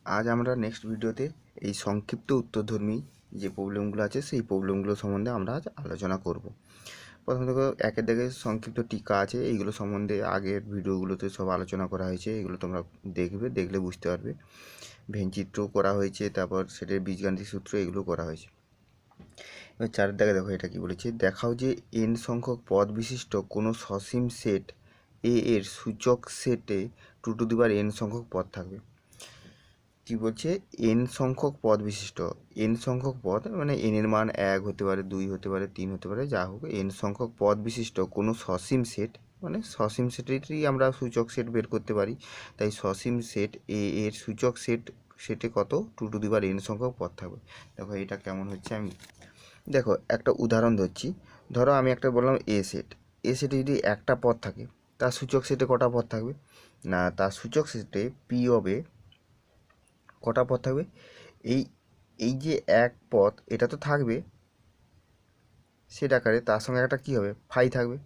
আজ আমরা নেক্সট ভিডিওতে এই সংক্ষিপ্ত উত্তরধর্মী যে প্রবলেমগুলো আছে সেই প্রবলেমগুলো সম্বন্ধে আমরা আজ আলোচনা করব। প্রথমত একের দাগে সংক্ষিপ্ত টিকা আছে, এইগুলো সম্বন্ধে আগের ভিডিওগুলোতে সব আলোচনা করা হয়েছে, এগুলো তোমরা দেখলে বুঝতে পারবে। ভেনচিত্রও করা হয়েছে, তারপর সেটার বীজগাণিতিক সূত্র এগুলো করা হয়েছে। এবার চারের দাগে দেখো এটা কি বলেছে, দেখাও যে n সংখ্যক পদ বিশিষ্ট কোনো সসীম সেট এ এর সূচক সেটে 2n সংখ্যক পদ থাকবে। কি বলছে, এন সংখ্যক পদ বিশিষ্ট, এন সংখ্যক পদ মানে এন এর মান 1 হতে পারে, 2 হতে পারে, 3 হতে পারে, যা হোক এন সংখ্যক পদ বিশিষ্ট কোনো সসীম সেট, মানে সসীম সেটেরই আমরা সূচক সেট বের করতে পারি, তাই সসীম সেট এ এর সূচক সেটে কত 2n সংখ্যক পদ থাকবে। দেখো এটা কেমন হচ্ছে, আমি দেখো একটা উদাহরণ ধরছি। ধরো আমি একটা বললাম এ সেটে যদি একটা পদ থাকে, তার সূচক সেটে কটা পদ থাকবে না, তার সূচক সেটে পি অফ এ কটা পদ থাকবে, এই এই যে এক পদ এটা তো থাকবে সেট আকারে, তার সঙ্গে একটা কী হবে ফাই থাকবে।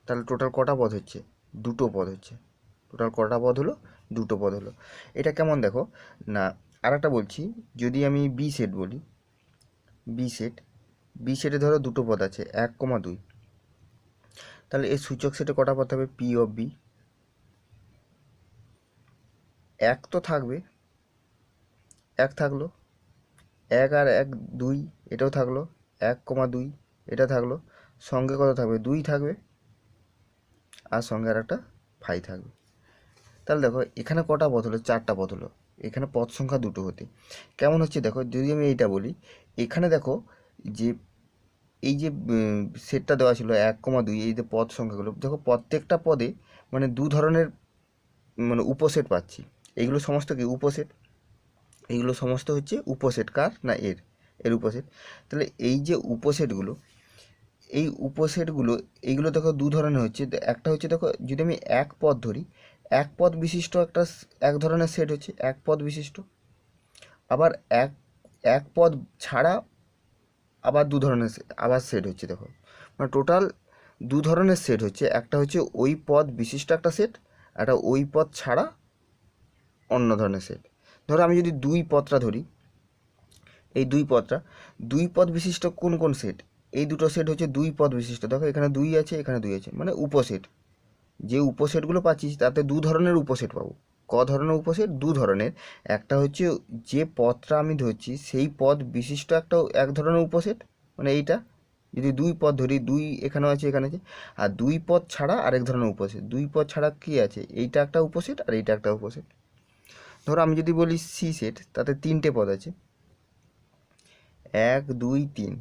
তাহলে টোটাল কটা পদ হচ্ছে, দুটো পদ হচ্ছে। টোটাল কটা পদ হলো, দুটো পদ হলো। এটা কেমন দেখো না, আর একটা বলছি, যদি আমি বি সেট বলি, বি সেটে ধরো দুটো পদ আছে 1,2, তাহলে এর সূচক সেটে কটা পদ থাকবে, পি অফ বি, এক তো থাকবে, এক থাকলো, 1 আর 1 2, এটাও থাকলো, 1,2 এটা থাকলো, সঙ্গে কত থাকবে, 2 থাকবে, আর সঙ্গে আর একটা ফাই থাকবে। তাহলে দেখো এখানে কটা পদ হলো, 4টা পদ হলো, এখানে পদ সংখ্যা দুটো হতে কেমন হচ্ছে দেখো। যদি আমি এইটা বলি, এখানে দেখো যে এই যে সেটটা দেওয়া ছিল 1,2, এই যে পদ সংখ্যাগুলো দেখো, প্রত্যেকটা পদে মানে দু ধরনের মানে উপসেট পাচ্ছি। এইগুলো সমস্ত কি উপসেট, এইগুলো সমস্ত হচ্ছে উপসেট, কার না এর উপসেট। তাহলে এই যে উপসেটগুলো, এই উপসেটগুলো এইগুলো দেখো দু ধরনের হচ্ছে। একটা হচ্ছে দেখো, যদি আমি এক পদ ধরি, এক পদ বিশিষ্ট এক ধরনের সেট হচ্ছে এক পদ বিশিষ্ট, আবার এক পদ ছাড়া আবার দু ধরনের আবার সেট হচ্ছে। দেখো মানে টোটাল দু ধরনের সেট হচ্ছে, একটা হচ্ছে ওই পদ বিশিষ্ট একটা সেট, একটা ওই পদ ছাড়া অন্য ধরনের সেট। ধরো আমি যদি দুই পদটা ধরি, এই দুই পদ বিশিষ্ট কোন কোন সেট, এই দুটো সেট হচ্ছে দুই পদ বিশিষ্ট। দেখো এখানে 2 আছে, এখানে 2 আছে, মানে উপসেট। যে উপসেটগুলো পাচ্ছি তাতে দু ধরনের উপসেট পাবো। ক ধরনের উপসেট, দু ধরনের। একটা হচ্ছে যে পদটা আমি ধরছি সেই পদ বিশিষ্ট এক ধরনের উপসেট, মানে এইটা যদি দুই পদ ধরি, দুই এখানেও আছে, এখানে আছে। আর দুই পদ ছাড়া আরেক ধরনের উপসেট, দুই পদ ছাড়া কী আছে, এইটা একটা উপসেট আর এইটা একটা উপসেট। ধরো আমি যদি বলি সি সেট, তাতে 3টে পদ আছে, 1 2 3।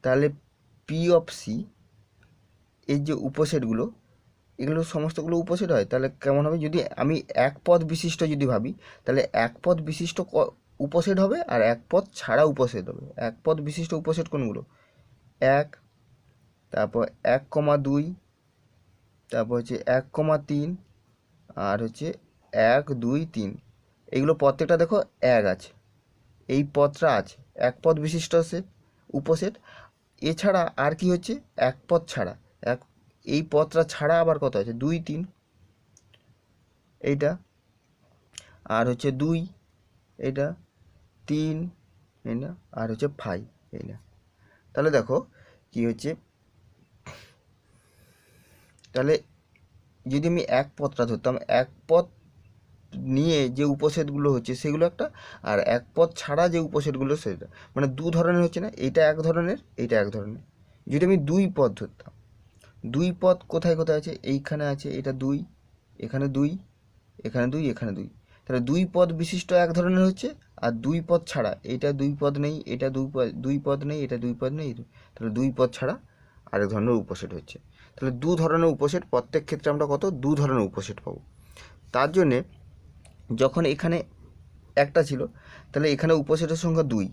তাহলে পি অফ সি এর যে উপসেটগুলো, এগুলো সমস্তগুলো উপসেট হয়। তাহলে কেমন হবে, যদি আমি এক পদ বিশিষ্ট যদি ভাবি, তাহলে এক পদ বিশিষ্ট উপসেট হবে, আর এক পদ ছাড়া উপসেট হবে। এক পদ বিশিষ্ট উপসেট কোনগুলো, 1, তারপর 1,2, তারপর হচ্ছে 1,3, আর হচ্ছে 1 2 3। এইগুলো প্রত্যেকটা দেখো 1 আছে, এই পদটা আছে, এক পদ বিশিষ্ট সেট উপসেট। এছাড়া আর কি হচ্ছে, এক পদ ছাড়া, এক এই পদটা ছাড়া আবার কত আছে, 2 3, এইটা, আর হচ্ছে 2, এইটা 3, এই না, আর হচ্ছে 5, এই না। তাহলে দেখো কি হচ্ছে, তাহলে যদি আমি এক পদটা ধরতাম, এক পদ নিয়ে যে উপসেটগুলো হচ্ছে সেগুলো একটা, আর এক পদ ছাড়া যে উপসেটগুলো সেটা, মানে দু ধরনের হচ্ছে না, এইটা এক ধরনের, এইটা এক ধরনের। যদি আমি দুই পদ ধরতাম, দুই পদ কোথায় কোথায় আছে, এইখানে আছে, এটা 2, এখানে 2, এখানে 2, এখানে 2। তাহলে দুই পদ বিশিষ্ট এক ধরনের হচ্ছে, আর দুই পদ ছাড়া, এটা দুই পদ নেই, এটা দুই পদ নেই, এটা দুই পদ নেই, তাহলে দুই পদ ছাড়া আরেক ধরনের উপসেট হচ্ছে। তাহলে দু ধরনের উপসেট, প্রত্যেক ক্ষেত্রে আমরা কত দু ধরনের উপসেট পাবো। তার জন্যে যখন এখানে একটা ছিল, তাহলে এখানে উপসেটের সংখ্যা 2,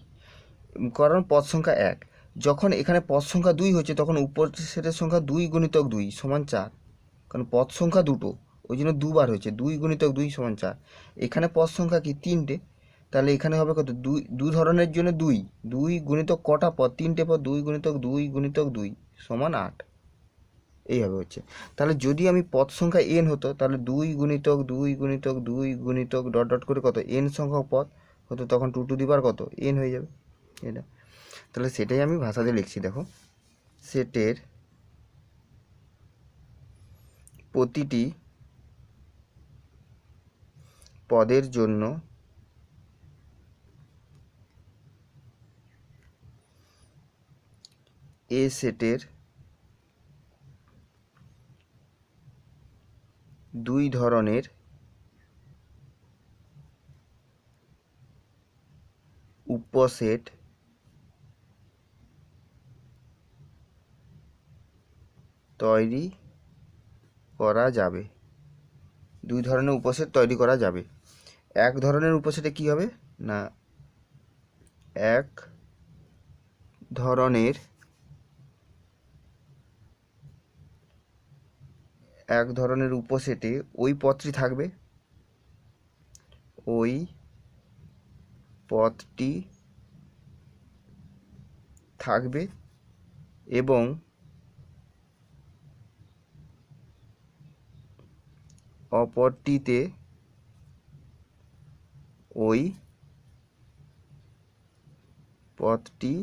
কারণ পদ সংখ্যা 1। যখন এখানে পদ সংখ্যা 2 হচ্ছে, তখন উপসেটের সংখ্যা 2 গুণিতক 2 সমান 4, কারণ পদ সংখ্যা দুটো, ওই জন্য দুবার হয়েছে, 2 গুণিতক 2 সমান 4। এখানে পদ সংখ্যা কি 3টে, তাহলে এখানে হবে কত, দু ধরনের জন্য 2 গুণিতক কটা পদ, 3টে পদ, 2 গুণিতক 2 গুণিতক 2 সমান 8। এইভাবে হচ্ছে। তাহলে যদি আমি পদ সংখ্যা এন হতো তাহলে 2 গুণিতক 2 গুণিতক 2 গুণিতক ডট ডট করে কত এন সংখ্যক পদ হতো, তখন 2 টু দি পাওয়ার কত এন হয়ে যাবে এটা। তাহলে সেটাই আমি ভাষাতে লিখছি, দেখো সেটের প্রতিটি পদের জন্য এ সেটের দুই ধরনের উপসেট তৈরি করা যাবে। দুই ধরনের উপসেট তৈরি করা যাবে। এক ধরনের উপসেটে কি হবে না, এক ধরনের উপসেটে ওই পদটি থাকবে, ওই পদটি থাকবে এবং অপরটিতে ওই পদটি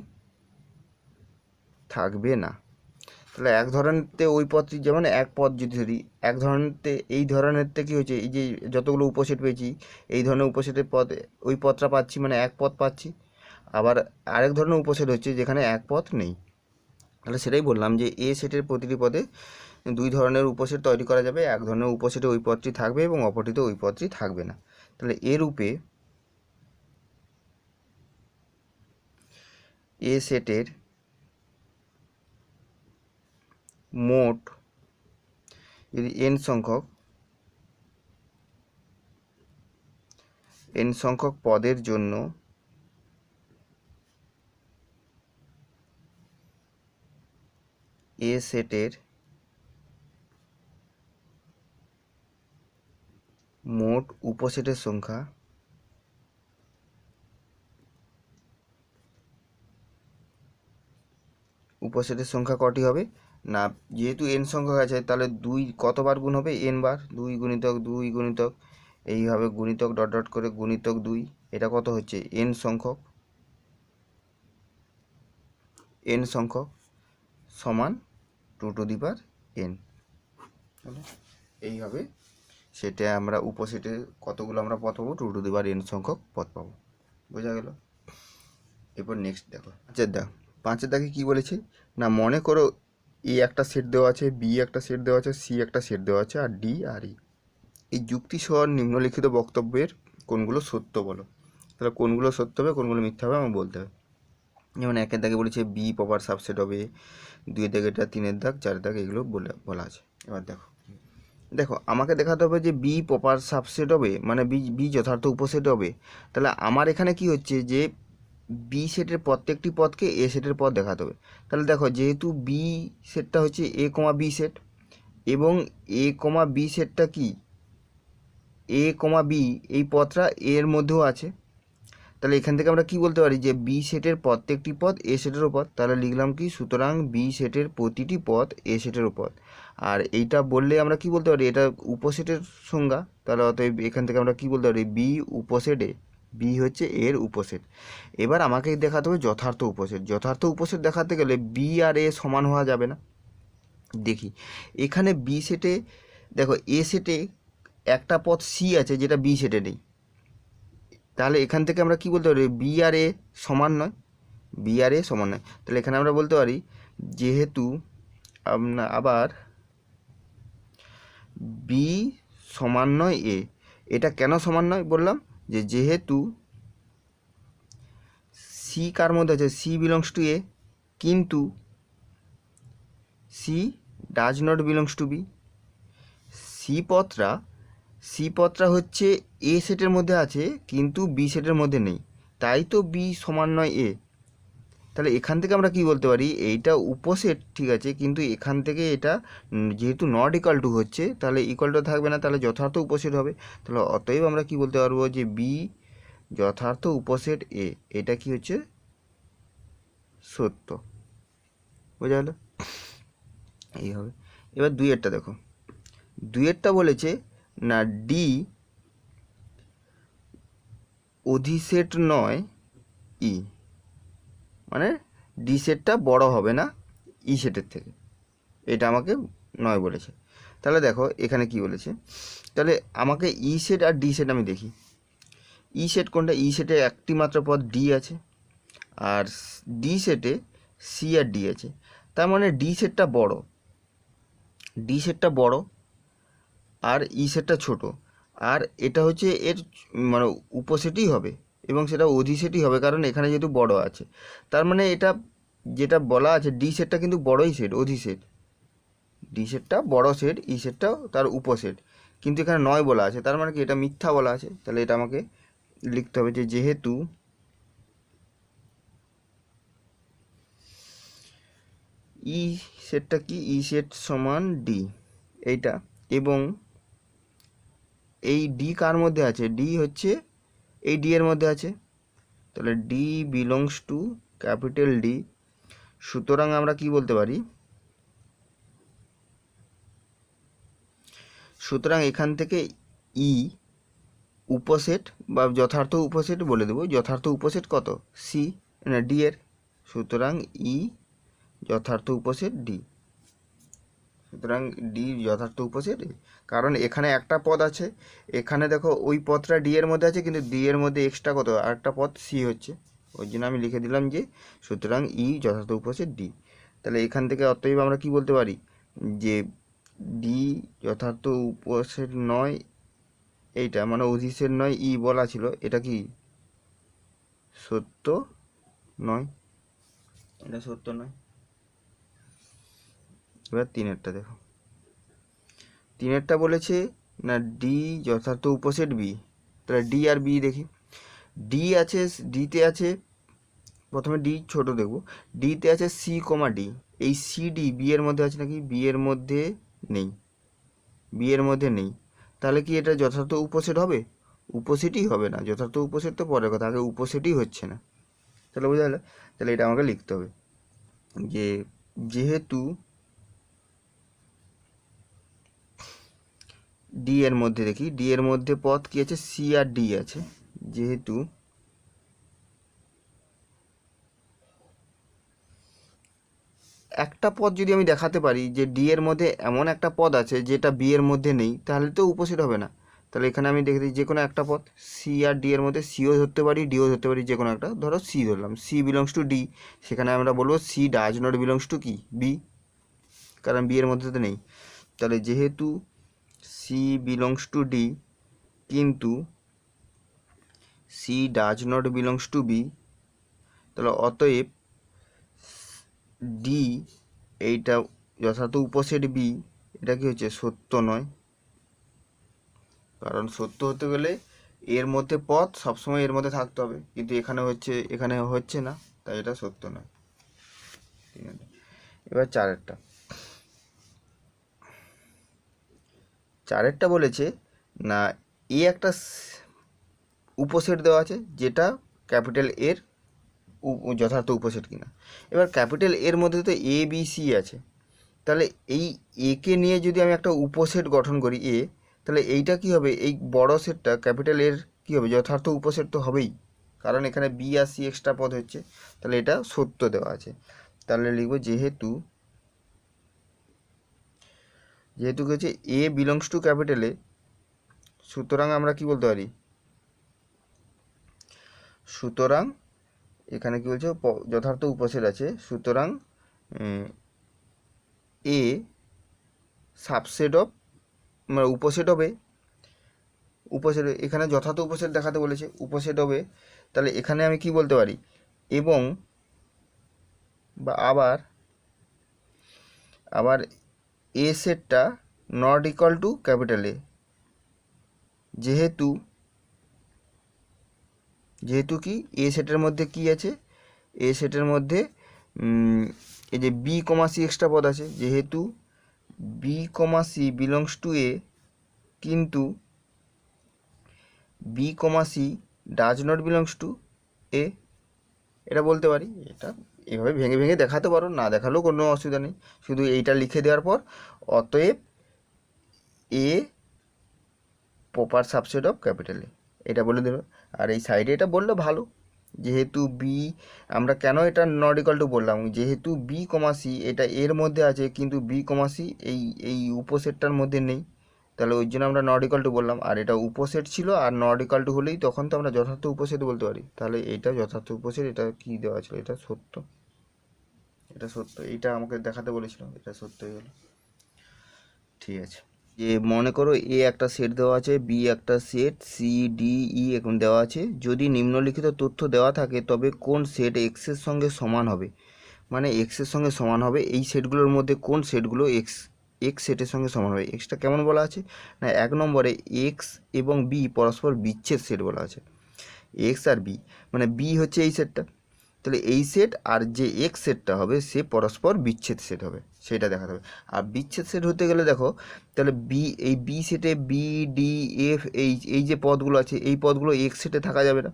থাকবে না। তাহলে এক ধরনেরতে ওই পদটি, যেমন এক পদ যদি ধরি, এক ধরনেরতে এই ধরনেরতে কী হয়েছে, এই যে যতগুলো উপসেট পেয়েছি এই ধরনের উপসেটের পদ ওই পদটা পাচ্ছি, মানে এক পদ পাচ্ছি। আবার আরেক ধরনের উপসেট হচ্ছে যেখানে এক পদ নেই। তাহলে সেটাই বললাম যে এ সেটের প্রতিটি পদে দুই ধরনের উপসেট তৈরি করা যাবে। এক ধরনের উপসেটে ওই পদটি থাকবে এবং অপরটিতে ওই পদটি থাকবে না। তাহলে এ রূপে এ সেটের মোট যদি এন সংখ্যক পদের জন্য এ সেটের মোট উপসেটের সংখ্যা কটি হবে না, যেহেতু এন সংখ্যক আছে তাহলে 2 কতবার গুণ হবে, এন বার। 2 গুণিতক 2 গুণিতক এইভাবে গুণিতক ডট ডট করে গুণিতক 2, এটা কত হচ্ছে এন সংখ্যক সমান 2 টু দি পাওয়ার এন। এইভাবে সেটা আমরা উপসেটে কতগুলো আমরা পদ পাবো, 2 টু দি পাওয়ার এন সংখ্যক পদ পাবো। বোঝা গেল? এরপর নেক্সট দেখো, আচ্ছা দেখো 5-এর দাগে কী বলেছে না, মনে করো এ একটা সেট দেওয়া আছে, বি একটা সেট দেওয়া আছে, সি একটা সেট দেওয়া আছে, আর ডি আর ই। এই যুক্তি সহ নিম্নলিখিত বক্তব্যের কোনগুলো সত্য বলো। তাহলে কোনগুলো সত্য হবে কোনগুলো মিথ্যা হবে আমার বলতে হবে। যেমন 1-এর দাগে বলেছে বি প্রপার সাবসেট হবে, 2-এর দাগে এটা, 3-এর দাগ, 4-এর দাগ, এগুলো বলা আছে। এবার দেখো আমাকে দেখাতে হবে যে বি প্রপার সাবসেট হবে, মানে বি যথার্থ উপসেট হবে। তাহলে আমার এখানে কি হচ্ছে যে বি সেটের প্রত্যেকটি পদকে এ সেটের পদ দেখাতে হবে। তাহলে দেখো যেহেতু বি সেটটা হচ্ছে এ কমা বি সেট এবং এ কমা বি সেটটা কি এ কমা বি, এই পদটা এর মধ্যেও আছে। তাহলে এখান থেকে আমরা কি বলতে পারি যে বি সেটের প্রত্যেকটি পদ এ সেটের পদ। তাহলে লিখলাম কি, সুতরাং বি সেটের প্রতিটি পদ এ সেটের পদ। আর এইটা বললে আমরা কি বলতে পারি, এটা উপসেটের সংজ্ঞা। তাহলে অতএব এখান থেকে আমরা কি বলতে পারি, বি উপসেট এ, বি হচ্ছে এর উপসেট। এবার আমাকে দেখাতে হবে যথার্থ উপসেট। যথার্থ উপসেট দেখাতে গেলে বি আর এ সমান হওয়া যাবে না। দেখি এখানে বি সেটে, দেখো এ সেটে একটা পদ সি আছে যেটা বি সেটে নেই। তাহলে এখান থেকে আমরা কি বলতে পারি, বি আর এ সমান নয়, বি আর এ সমান নয়। তাহলে এখানে আমরা বলতে পারি যেহেতু আবার বি সমান নয় এ। এটা কেন সমান নয় বললাম, যে যেহেতু সি কার মধ্যে আছে, সি বিলংস টু এ, কিন্তু C does not belongs to B. C পদটা হচ্ছে এ সেটের মধ্যে আছে কিন্তু বি সেটের মধ্যে নেই, তাই তো বি সমান নয় এ। তাহলে এখান থেকে আমরা কি বলতে পারি, এইটা উপসেট ঠিক আছে, কিন্তু এখান থেকে এটা যেহেতু নট ইকুয়াল টু হচ্ছে, তাহলে ইকুয়াল টু থাকবে না, তাহলে যথার্থ উপসেট হবে। তাহলে অতএব আমরা কি বলতে পারবো যে বি যথার্থ উপসেট এ, এটা কি হচ্ছে সত্য। বোঝা গেল? এই হবে। এবার দুইয়েরটা দেখো, দুইয়েরটা বলেছে না ডি অধিসেট নয় ই, মানে ডি সেটটা বড় হবে না ই সেটের থেকে, এটা আমাকে নয় বলেছে। তাহলে দেখো এখানে কি বলেছে, তাহলে আমাকে ই সেট আর ডি সেট আমি দেখি। ই সেট কোনটা? ই সেটে একটি মাত্র পদ ডি আছে, আর ডি সেটে সি আর ডি আছে। তার মানে ডি সেটটা বড়, ডি সেটটা বড় আর ই সেটটা ছোট, আর এটা হচ্ছে এর মানে উপসেটই হবে এবং সেটা অধিসেটই হবে, কারণ এখানে যেহেতু বড় আছে। তার মানে এটা যেটা বলা আছে ডি সেটটা কিন্তু বড়ই সেট, অধিসেট। ডি সেটটা বড় সেট, ই সেটটাও তার উপসেট, কিন্তু এখানে নয় বলা আছে, তার মানে কি এটা মিথ্যা বলা আছে। তাহলে এটা আমাকে লিখতে হবে যে যেহেতু ই সেটটা কি, ই সেট সমান ডি এইটা, এবং এই ডি কার মধ্যে আছে, ডি হচ্ছে এই ডি এর মধ্যে আছে, তাহলে D belongs to capital D. সুতরাং আমরা কি বলতে পারি, সুতরাং এখান থেকে ই উপসেট বা যথার্থ উপসেট বলে দেবো, যথার্থ উপসেট কত, সি না ডি এর, সুতরাং ই যথার্থ উপসেট ডি। সুতরাং ডি যথার্থ উপসেট, কারণ এখানে একটা পদ আছে, এখানে দেখো ওই পদটা ডি এর মধ্যে আছে, কিন্তু ডি এর মধ্যে এক্সট্রা কত আরেকটা পদ সি হচ্ছে, ওই জন্য আমি লিখে দিলাম যে সুতরাং ই যথার্থ উপসেট ডি। তাহলে এখান থেকে অতএব আমরা কি বলতে পারি যে ডি যথার্থ উপসেট নয়, এইটা মানে অধিসেট নয় ই বলা ছিল, এটা কি সত্য নয়, এটা সত্য নয়। এবার তিনেরটা দেখো, তিনেরটা বলেছে না ডি যথার্থ উপসেট বি। তাহলে ডি আর বি দেখি, ডি আছে, ডিতে আছে, প্রথমে ডি ছোট দেখব, ডিতে আছে সি কমা ডি, এই সি ডি বি এর মধ্যে আছে নাকি, বি এর মধ্যে নেই, বি এর মধ্যে নেই। তাহলে কি এটা যথার্থ উপসেট হবে? উপসেটই হবে না, যথার্থ উপসেট তো পরের কথা, আগে উপসেটই হচ্ছে না। তাহলে বোঝা গেল, তাহলে এটা আমাকে লিখতে হবে যে যেহেতু ডি এর মধ্যে দেখি, ডি এর মধ্যে পদ কি আছে, সি আর ডি আছে, যেহেতু একটা পদ যদি আমি দেখাতে পারি যে ডি এর মধ্যে এমন একটা পদ আছে যেটা বি এর মধ্যে নেই, তাহলে তো উপসেট হবে না। তাহলে এখানে আমি দেখে দিই যে কোনো একটা পদ সি আর ডি এর মধ্যে, সিও ধরতে পারি ডিও ধরতে পারি, যে কোনো একটা, ধরো সি ধরলাম, সি বিলংস টু ডি, সেখানে আমরা বলবো C does not belongs to কি, বি, কারণ বি এর মধ্যে তো নেই। তাহলে যেহেতু সি বিলংস টু ডি কিন্তু C does not belongs to B, তাহলে অতএব ডি এইটা যথার্থ উপসেট বি, এটা কি হচ্ছে সত্য নয়, কারণ সত্য হতে গেলে এর মধ্যে পদ সবসময় এর মধ্যে থাকতে হবে, কিন্তু এখানে হচ্ছে, এখানে হচ্ছে না, তাই এটা সত্য নয়। ঠিক আছে, এবার চারেরটা, চারেরটা বলেছে না এ একটা উপসেট দেওয়া আছে যেটা ক্যাপিটাল এর যথার্থ উপসেট কিনা। এবার ক্যাপিটাল এর মধ্যে তো এ বি সি আছে, তাহলে এই একে নিয়ে যদি আমি একটা উপসেট গঠন করি এ, তাহলে এইটা কি হবে, এই বড় সেটটা ক্যাপিটাল এর কি হবে, যথার্থ উপসেট তো হবেই, কারণ এখানে বি আর সি এক্সট্রা পদ হচ্ছে, তাহলে এটা সত্য দেওয়া আছে। তাহলে লিখবো যেহেতু, যেহেতু কি হচ্ছে এ বিলংস টু ক্যাপিটাল এ, সুতরাং আমরা কি বলতে পারি, সুতরাং এখানে কি বলছে যথার্থ উপসেট আছে, সুতরাং এ সাবসেট অফ মানে উপসেট হবে, উপসেট, এখানে যথার্থ উপসেট দেখাতে বলেছে, উপসেট হবে। তাহলে এখানে আমি কি বলতে পারি, এবং বা আবার আবার এ সেটটা not equal to capital A, যেহেতু, যেহেতু কি এ সেটের মধ্যে কি আছে, এ সেটের মধ্যে এই যে বি কমা সি এক্সট্রা পদ আছে, যেহেতু B comma C belongs to A, কিন্তু B comma C does not belongs to A, এটা বলতে পারি, এটা এভাবে ভেঙে ভেঙে দেখাতে পারো, না দেখালেও কোনো অসুবিধা নেই। শুধু এইটা লিখে দেওয়ার পর অতএব a proper subset of capital A, এটা বলে দেবে। আর এই সাইডে এটা বললে ভালো, যেহেতু বি, আমরা কেন এটা নট ইকুয়াল টু বললাম, যেহেতু বি কমা সি এটা এর মধ্যে আছে, কিন্তু বি কমা সি এই উপসেটটার মধ্যে নেই, তাহলে ওই জন্য আমরা নট ইকুয়াল টু বললাম। আর এটা উপসেট ছিল, আর নট ইকুয়াল টু হলেই তখন তো আমরা যথার্থ উপসেট বলতে পারি। তাহলে এটা যথার্থ উপসেট, এটা কি দেওয়া ছিল, এটা সত্য, এটা সত্য, এইটা আমাকে দেখাতে বলেছিল, এটা সত্য হয়ে গেল। ঠিক আছে, যে মনে করো এ একটা সেট দেওয়া আছে, বি একটা সেট, সি ডি ই এখন দেওয়া আছে। যদি নিম্নলিখিত তথ্য দেওয়া থাকে তবে কোন সেট এক্সের সঙ্গে সমান হবে, মানে এক্সের সঙ্গে সমান হবে এই সেটগুলোর মধ্যে কোন সেটগুলো এক্স সেটের সঙ্গে সমান হবে। এক্সটা কেমন বলা আছে না, 1 নম্বরে এক্স এবং বি পরস্পর বিচ্ছেদ সেট বলা আছে। এক্স আর বি, মানে বি হচ্ছে এই সেটটা, তাহলে এই সেট আর যে এক্স সেটটা হবে সে পরস্পর বিচ্ছেদ সেট হবে, সেটা দেখাতে হবে। আর বিচ্ছেদ সেট হতে গেলে দেখো, তাহলে এই বি সেটে বি ডি এফ এইচ এই যে পদগুলো আছে এই পদগুলো এক্স সেটে থাকা যাবে না,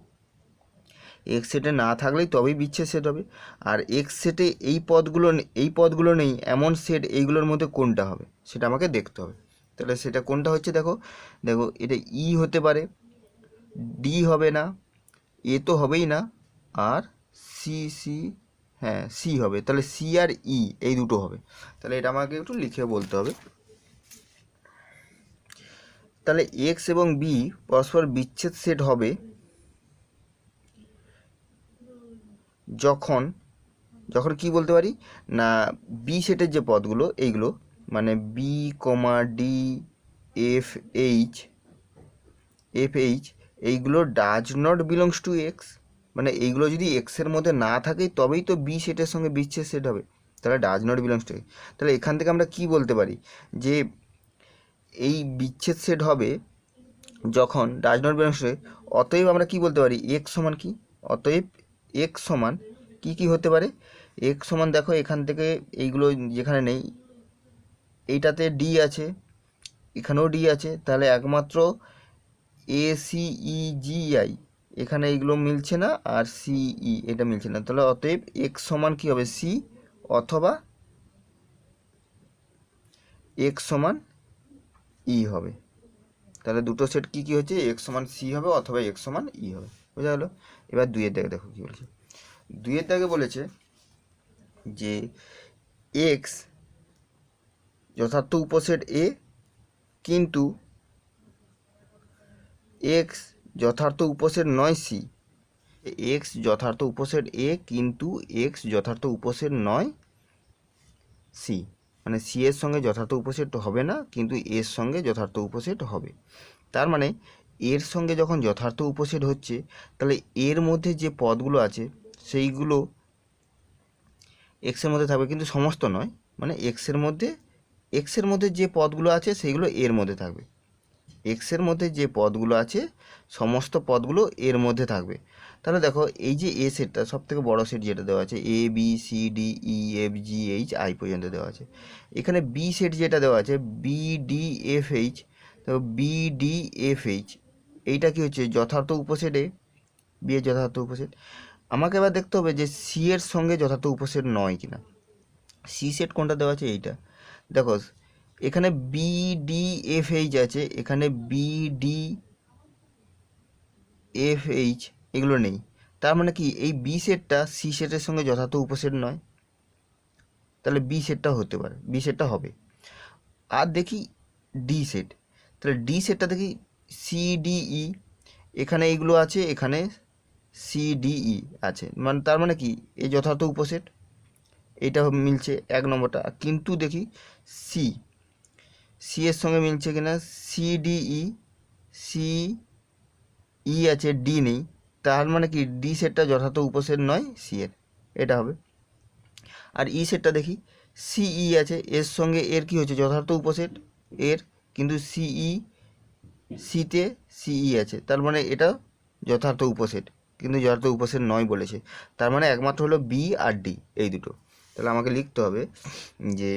এক্স সেটে না থাকলেই তবেই বিচ্ছেদ সেট হবে। আর এক্স সেটে এই পদগুলো নেই এমন সেট এইগুলোর মধ্যে কোনটা হবে সেটা আমাকে দেখতে হবে। তাহলে সেটা কোনটা হচ্ছে, দেখো দেখো এটা ই হতে পারে, ডি হবে না, এ তো হবেই না, আর সি, হ্যাঁ সি হবে। তাহলে সি আর ই এই দুটো হবে। তাহলে এটা আমাকে একটু লিখে বলতে হবে। তাহলে এক্স এবং বি পরস্পর বিচ্ছেদ সেট হবে যখন যখন কি বলতে পারি না, বি সেটের যে পদগুলো এইগুলো, মানে B comma D F H এইগুলো does not belongs two x, মানে এইগুলো যদি এক্সের মধ্যে না থাকে তবেই তো বি সেটের সঙ্গে বিচ্ছেদ সেট হবে, তাহলে does not belongs two x. তাহলে এখান থেকে আমরা কি বলতে পারি যে এই বিচ্ছেদ সেট হবে যখন ডাজ নট বিলংস টু, অতএব আমরা কি বলতে পারি এক্স সমান কি, অতএব এক্স সমান কি কি হতে পারে, এক্স সমান দেখো এখান থেকে এইগুলো যেখানে নেই, এইটাতে ডি আছে, এখানেও ডি আছে, তাহলে একমাত্র এ সি ই জি আই এখানে এইগুলো মিলছে না, আর সিই এটা মিলছে না, তাহলে অতএব এক্স সমান কি হবে সি, অথবা এক্স সমান ই হবে। তাহলে দুটো সেট কি কি হচ্ছে, এক্স সমান সি হবে অথবা এক্স সমান ই হবে। বোঝা গেল? এবার দুইয়ের দাগে দেখো কি বলছে। দুইয়ের দাগে বলেছে যে এক্স যথার্থ উপসেট এ, কিন্তু এক্স যথার্থ উপসেট নয় সি। এক্স যথার্থ উপসেট এ কিন্তু এক্স যথার্থ উপসেট নয় সি, মানে সি এর সঙ্গে যথার্থ উপসেট হবে না, কিন্তু এর সঙ্গে যথার্থ উপসেট হবে। তার মানে এর সঙ্গে যখন যথার্থ উপসেট হচ্ছে, তাহলে এর মধ্যে যে পদগুলো আছে সেইগুলো এক্সের মধ্যে থাকবে, কিন্তু সমস্ত নয়, মানে এক্সের মধ্যে যে পদগুলো আছে সেইগুলো এর মধ্যে থাকবে। এক্সের মধ্যে যে পদগুলো আছে সমস্ত পদগুলো এর মধ্যে থাকবে। তাহলে দেখো এই যে এ সেটটা সব থেকে বড়ো সেট যেটা দেওয়া আছে, A B C D E F G H I পর্যন্ত দেওয়া আছে। এখানে বি সেট যেটা দেওয়া আছে বি ডি এফ এইচ, তো বি ডি এফ এইচ এইটা কি হচ্ছে যথার্থ উপসেটে, বি এর যথার্থ উপসেট। আমাকে এবার দেখতে হবে যে সি এর সঙ্গে যথার্থ উপসেট নয় কিনা। সি সেট কোনটা দেওয়া আছে এইটা, দেখো এখানে বি ডি এফ এইচ আছে, এখানে বি ডি এফ এইচ এগুলো নেই, তার মানে কি এই বি সেটটা সি সেটের সঙ্গে যথার্থ উপসেট নয়, তাহলে বি সেটটা হতে পারে, বি সেটটা হবে। আর দেখি ডি সেট, তাহলে ডি সেটটা দেখি সি ডি ই, এখানে এইগুলো আছে, এখানে সি ডি ই আছে, মানে তার মানে কি এই যথার্থ উপসেট, এইটা মিলছে এক নম্বরটা। কিন্তু দেখি সি, সি এর সঙ্গে মিলছে কিনা, C D E, C E আছে ডি নেই, তার মানে কি ডি সেটটা যথার্থ উপসেট নয় সি এর, এটা হবে। আর ই সেটটা দেখি সিই আছে, এর সঙ্গে এর কি হচ্ছে যথার্থ উপসেট এর, কিন্তু সিই সিতে সিই আছে, তার মানে এটা যথার্থ উপসেট, কিন্তু যথার্থ উপসেট নয় বলেছে, তার মানে একমাত্র হলো বি আর ডি এই দুটো। তাহলে আমাকে লিখতে হবে যে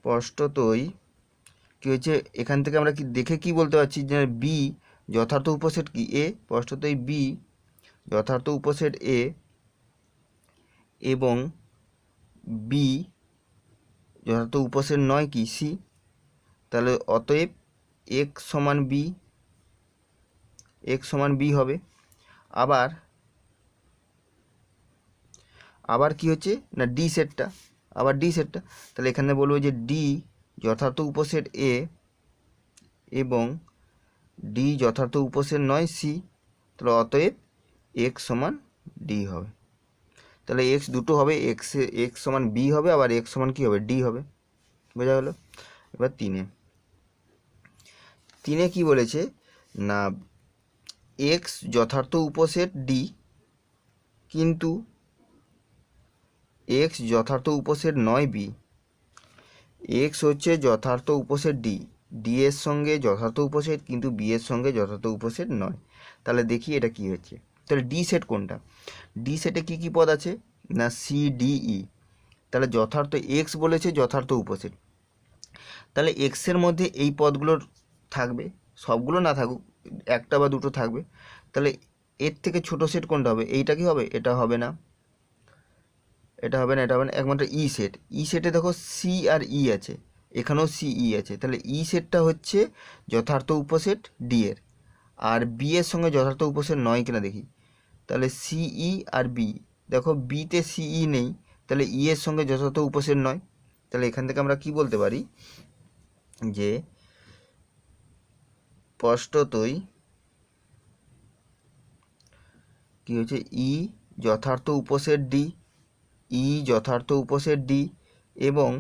স্পষ্টতই কী হচ্ছে, এখান থেকে আমরা কি দেখে কি বলতে পারছি যে বি যথার্থ উপসেট কি এ, স্পষ্টতই বি যথার্থ উপসেট এ এবং বি যথার্থ উপসেট নয় কি সি, তাহলে অতএব এক্স সমান বি হবে। আবার কি হচ্ছে না ডি সেটটা, তাহলে এখানে বলবো যে ডি যথার্থ উপসেট এ এবং ডি যথার্থ উপসেট নয় সি, তাহলে অতএব এক্স সমান ডি হবে। তাহলে এক্স দুটো হবে, এক্স সমান বি হবে, আবার এক্স সমান কী হবে ডি হবে। বোঝা গেল। এবার তিনে কি বলেছে না এক্স যথার্থ উপসেট ডি, কিন্তু এক্স যথার্থ উপসেট নয় বি। এক্স হচ্ছে যথার্থ উপসেট ডি, ডি এর সঙ্গে যথার্থ উপসেট, কিন্তু বি এর সঙ্গে যথার্থ উপসেট নয়। তাহলে দেখি এটা কি হচ্ছে। তাহলে ডি সেট কোনটা, ডি সেটে কি কি পদ আছে না সি ডি ই। তাহলে যথার্থ এক্স বলেছে যথার্থ উপসেট, তাহলে এক্সের মধ্যে এই পদগুলোর থাকবে, সবগুলো না থাকুক, একটা বা দুটো থাকবে। তাহলে এর থেকে ছোট সেট কোনটা হবে, এইটা কি হবে, এটা হবে না, একমাত্র ই সেট। ই সেটে দেখো সি আর ই আছে, এখানেও সি ই আছে, তাহলে ই সেটটা হচ্ছে যথার্থ উপসেট ডি এর। আর বি এর সঙ্গে যথার্থ উপসেট নয় কিনা দেখি, তাহলে সিই আর বি, দেখো বিতে সিই নেই, তাহলে ই এর সঙ্গে যথার্থ উপসেট নয়। তাহলে এখান থেকে আমরা কি বলতে পারি যে স্পষ্টতই কি হচ্ছে ই যথার্থ উপসেট ডি, ই যথার্থ উপসেট ডি এবং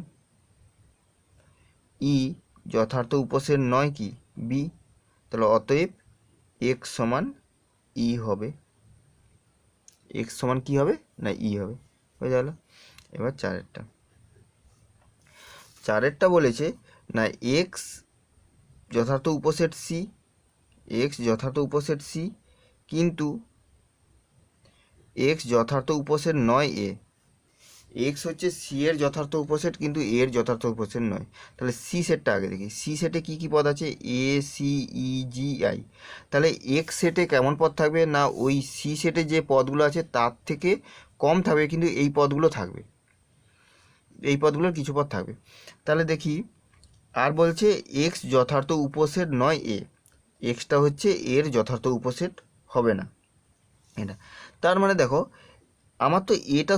ই যথার্থ উপসেট নয় কি বি। তাহলে অতএব এক্স সমান ই হবে, এক্স সমান কী হবে না ই হবে। হয়ে গেল। এবার চারেরটা বলেছে না এক্স যথার্থ উপসেট সি, এক্স যথার্থ উপসেট সি, কিন্তু এক্স যথার্থ উপসেট নয় এ। এক্স হচ্ছে সি এর যথার্থ উপসেট, কিন্তু এ এর যথার্থ উপসেট নয়। তাহলে সি সেটটা আগে দেখি, সি সেটে কী কী পদ আছে A C E G I. তাহলে এক্স সেটে কেমন পদ থাকবে না ওই সি সেটে যে পদগুলো আছে তার থেকে কম থাকবে, কিন্তু এই পদগুলো থাকবে, এই পদগুলোর কিছু পদ থাকবে। তাহলে দেখি আর বলছে এক্স যথার্থ উপসেট নয় এ, এক্সটা হচ্ছে এর যথার্থ উপসেট হবে না এটা। তার মানে দেখো আমার তো এটা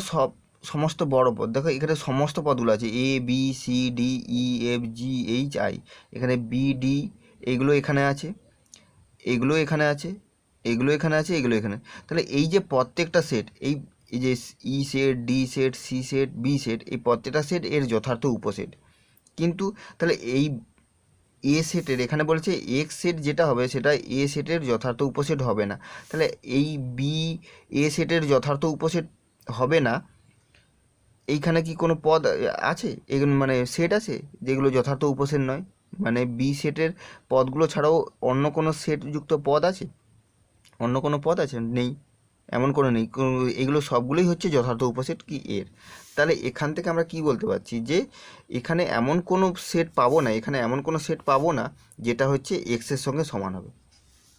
সমস্ত বড় পদ, দেখো এখানে সমস্ত পদগুলো আছে A B C D E F G H I, এখানে বি ডি এইগুলো এখানে আছে, এগুলো এখানে আছে, এগুলো এখানে আছে, এগুলো এখানে। তাহলে এই যে প্রত্যেকটা সেট, এই এই যে E set D set C set B set, এই প্রত্যেকটা সেট এর যথার্থ উপসেট। কিন্তু তাহলে এই এ সেটের এখানে বলেছে এক্স সেট যেটা হবে সেটা এ সেটের যথার্থ উপসেট হবে না। তাহলে এই বি এ সেটের যথার্থ উপসেট হবে না, এইখানে কি কোনো পদ আছে এগুলো মানে সেট আছে যেগুলো যথার্থ উপসেট নয়, মানে বি সেটের পদগুলো ছাড়াও অন্য কোনো সেটযুক্ত পদ আছে, অন্য কোনো পদ আছে নেই, এমন কোনো নেই, এগুলো সবগুলোই হচ্ছে যথার্থ উপসেট কি এর। তাহলে এখান থেকে আমরা কি বলতে পারছি যে এখানে এমন কোনো সেট পাবো না, এখানে এমন কোনো সেট পাবো না যেটা হচ্ছে এক্সের সঙ্গে সমান হবে,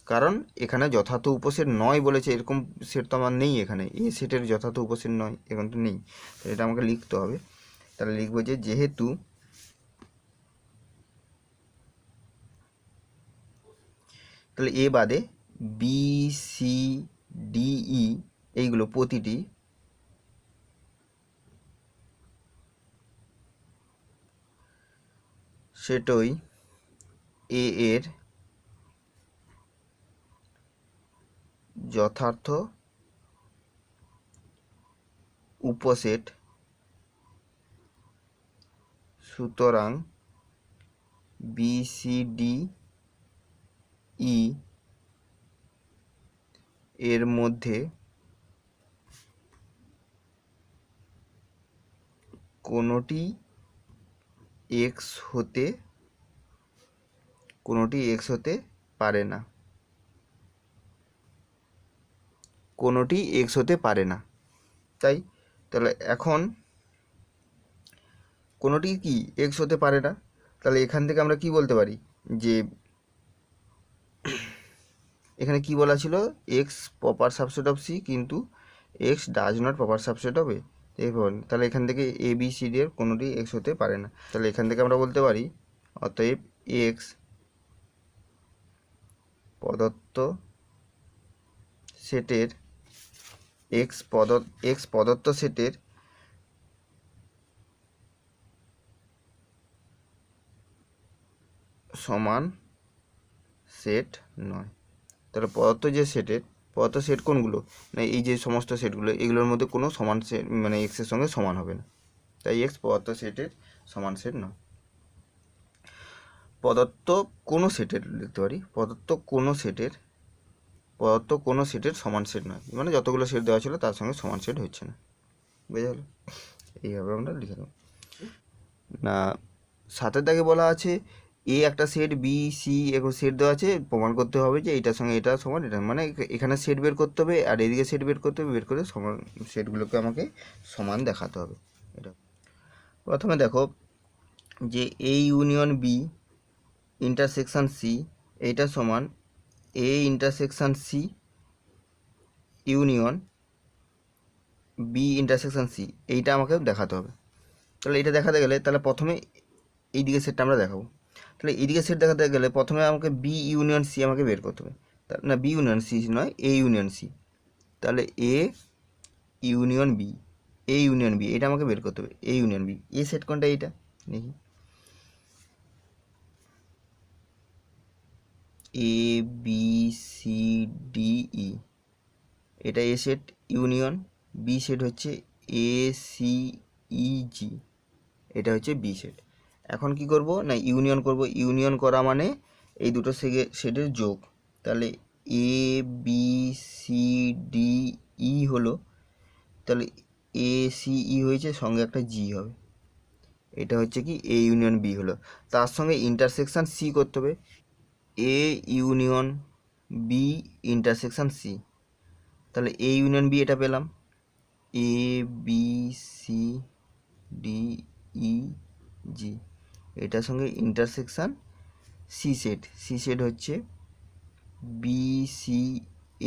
কারণ এখানে যথার্থ উপসেট নয় বলেছে, এরকম সেট তো আমার নেই, এখানে এ সেটের যথার্থ উপসেট নয় এখন তো নেই, এটা আমাকে লিখতে হবে। তাহলে লিখবো যে যেহেতু তাহলে এ বাদে বি সি ডি ই এইগুলো প্রতিটি সেটই এ এর যথার্থ উপসেট, সুতরাং বি সি ডি ই এর মধ্যে কোনোটি এক্স হতে পারে না, কোনোটি এক্স হতে পারে না। তাহলে এখন কোনোটি কি এক্স হতে পারে না, তাহলে এখান থেকে আমরা কি বলতে পারি যে এখানে কি বলা ছিল, X proper subset of C, কিন্তু X does not proper subset of A. তাহলে এখান থেকে এ বি সি ডি এর কোনোটি এক্স হতে পারে না। তাহলে এখান থেকে আমরা বলতে পারি অতএব এক্স প্রদত্ত সেটের এক্স প্রদত্ত সেটের সমান সেট নয়। তাহলে প্রদত্ত সেট কোনগুলো, না এই যে সমস্ত সেটগুলো, এগুলোর মধ্যে কোনো সমান সেট মানে এক্সের সঙ্গে সমান হবে না, তাই এক্স প্রদত্ত সেটের সমান সেট নয়। প্রদত্ত কোনো সেটের লিখতে পারি, প্রদত্ত কোনো সেটের সমান সেট নয়, মানে যতগুলো সেট দেওয়া ছিল তার সঙ্গে সমান সেট হচ্ছে না। বুঝে গেল? এইভাবে আমরা লিখে দেবো। না, 7 দাগে বলা আছে এ একটা সেট, বি সি এরকম সেট দেওয়া আছে, প্রমাণ করতে হবে যে এইটার সঙ্গে এটা সমান, এটা মানে এখানে সেট বের করতে হবে আর এদিকে সেট বের করতে হবে, বের করে সমান সেটগুলোকে আমাকে সমান দেখাতে হবে। এটা প্রথমে দেখো যে A union B intersection C, এইটা সমান A intersection C union B intersection C, এইটা আমাকে দেখাতে হবে। তাহলে এটা দেখাতে গেলে তাহলে প্রথমে এই দিকে সেটটা আমরা দেখাবো। তাহলে এইদিকে সেট দেখাতে গেলে প্রথমে আমাকে বি ইউনিয়ন সি আমাকে বের করতে হবে। না, বি ইউনিয়ন সি নয়, এ ইউনিয়ন সি। তাহলে এ ইউনিয়ন বি, এটা আমাকে বের করতে হবে, A union B. A set কোনটা, এইটা দেখি, A B C D E, এটা A set union, B set হচ্ছে এ সি ই জি, এটা হচ্ছে বি সেট। এখন কি করব, না ইউনিয়ন করব। ইউনিয়ন করা মানে এই দুটো সেটের যোগ। তাহলে এ বি সি ডি ই হলো, তাহলে এ সি ই হয়েছে, সঙ্গে একটা জি হবে, এটা হচ্ছে কি এ ইউনিয়ন বি হলো। তার সঙ্গে ইন্টারসেকশন সি করতে হবে, A union B intersection C. তাহলে এ ইউনিয়ন বি এটা পেলাম, A B C D E G, এটার সঙ্গে ইন্টারসেকশান সি সেট হচ্ছে বি সি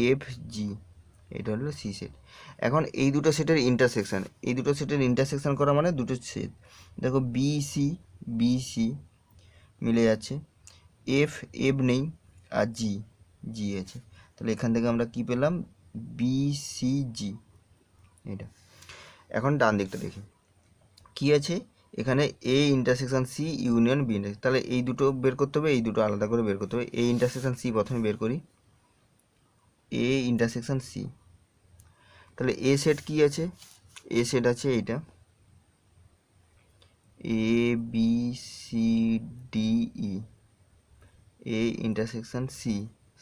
এফ জি, এটা হলো সি সেট। এখন এই দুটো সেটের ইন্টারসেকশান করা মানে দুটো সেট, দেখো বি সি মিলে যাচ্ছে, এফ নেই, আর জি আছে। তাহলে এখান থেকে আমরা কি পেলাম, বি সি জি, এটা। এখন ডান দিকটা দেখি কি আছে, এখানে A intersection C union B, তাহলে এই দুটো বের করতে হবে, এই দুটো আলাদা করে বের করতে হবে। এ ইন্টারসেকশন সি প্রথমে বের করি, এ ইন্টারসেকশন সি। তাহলে এ সেট কি আছে, এ সেট আছে এইটা, A B C D E, A intersection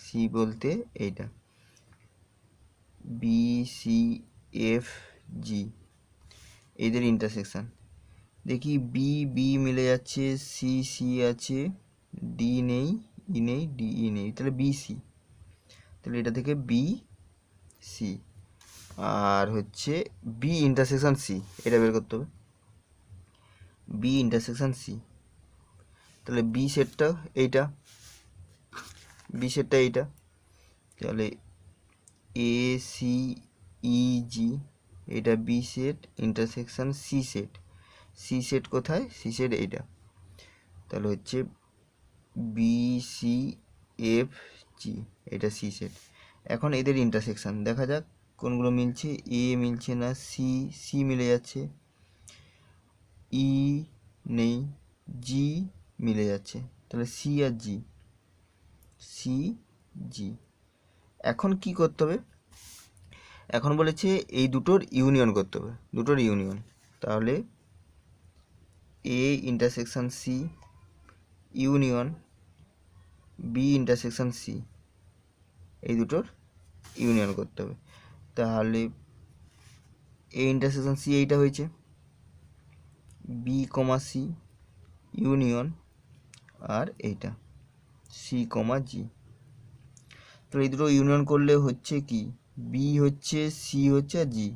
C বলতে এইটা, বি সি এফ জি, এদের ইন্টারসেকশান দেখি, বি মিলে যাচ্ছে, সি আছে, ডি নেই, ই নেই, তাহলে বি সি। তাহলে এটা থেকে বি সি, আর হচ্ছে বি ইন্টারসেকশন সি, এটা বের করতে হবে, বি ইন্টারসেকশন সি। তাহলে বি সেটটা এইটা, তাহলে এ সি ই জি, এটা B set intersection C set কোথায়, সি সেট এইটা, তাহলে হচ্ছে বি সি এফ জি, এটা সি সেট। এখন এদের ইন্টারসেকশান দেখা যাক কোনগুলো মিলছে, এ মিলছে না, সি মিলে যাচ্ছে, ই নেই, জি মিলে যাচ্ছে, তাহলে সি আর জি, এখন কি করতে হবে, এখন বলেছে এই দুটোর ইউনিয়ন করতে হবে, তাহলে A intersection C union B intersection C, এই দুটোর ইউনিয়ন করতে হবে। তাহলে এ ইন্টারসেকশন সি এইটা হয়েছে, বি কমা সি ইউনিয়ন আর এইটা সি কমা জি। তো এই দুটো ইউনিয়ন করলে হচ্ছে কি, বি হচ্ছে, সি হচ্ছে আর জি,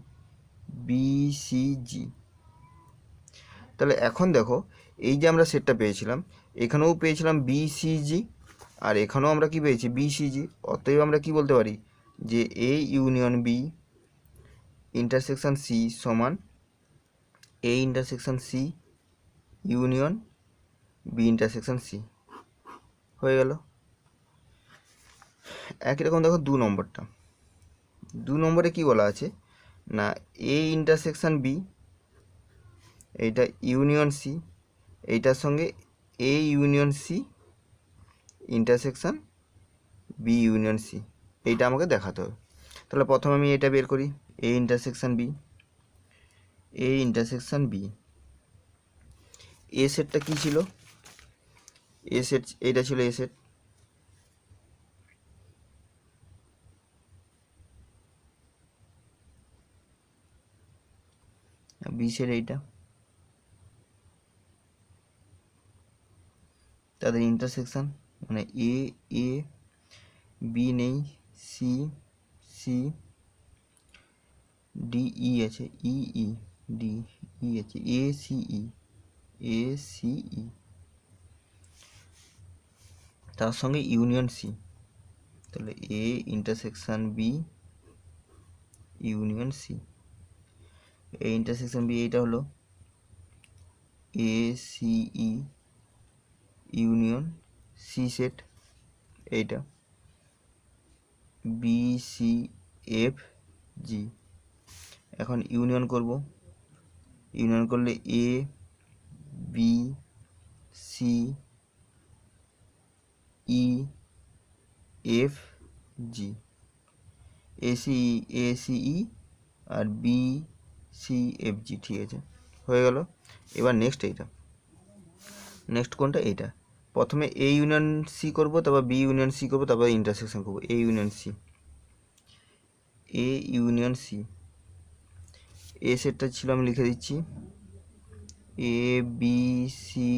বি সি জি। তাহলে এখন দেখো এই যে আমরা সেটটা পেয়েছিলাম, এখানেও পেয়েছিলাম বি সি জি, আর এখানেও আমরা কি পেয়েছি বিসিজি, অতএব আমরা কি বলতে পারি যে A union B intersection C সমান A intersection C union B intersection C. হয়ে গেল। একই রকম দেখো 2 নম্বরটা। 2 নম্বরে কি বলা আছে না এ ইন্টারসেকশন বি এইটা ইউনিয়ন সি, এইটার সঙ্গে A union C intersection B union C, এইটা আমাকে দেখাতে হবে। তাহলে প্রথমে আমি এটা বের করি, A intersection B, A intersection B. A সেটটা কী ছিল, এ সেট এইটা ছিল এ সেট, বি সেট এইটা, তাদের ইন্টারসেকশন মানে এ এ, বি নেই, সি সি, ডি ই আছে, ই ই, ডি ই আছে, A C E, A C ই, তার সঙ্গে ইউনিয়ন সি। তাহলে A intersection B union C, A intersection B এইটা হলো A C E union C set এইটা, বি সি এফ জি। এখন ইউনিয়ন করব, ইউনিয়ন করলে A B C E F G, A C E আর B C F G. ঠিক আছে, হয়ে গেল। এবার নেক্সট এইটা, নেক্সট কোনটা এইটা, প্রথমে এ ইউনিয়ন সি করবো, তারপর বি ইউনিয়ন সি করবো, তারপর ইন্টারসেকশন করবো। A union C, A union C, A সেটটা ছিল আমি লিখে দিচ্ছি A B C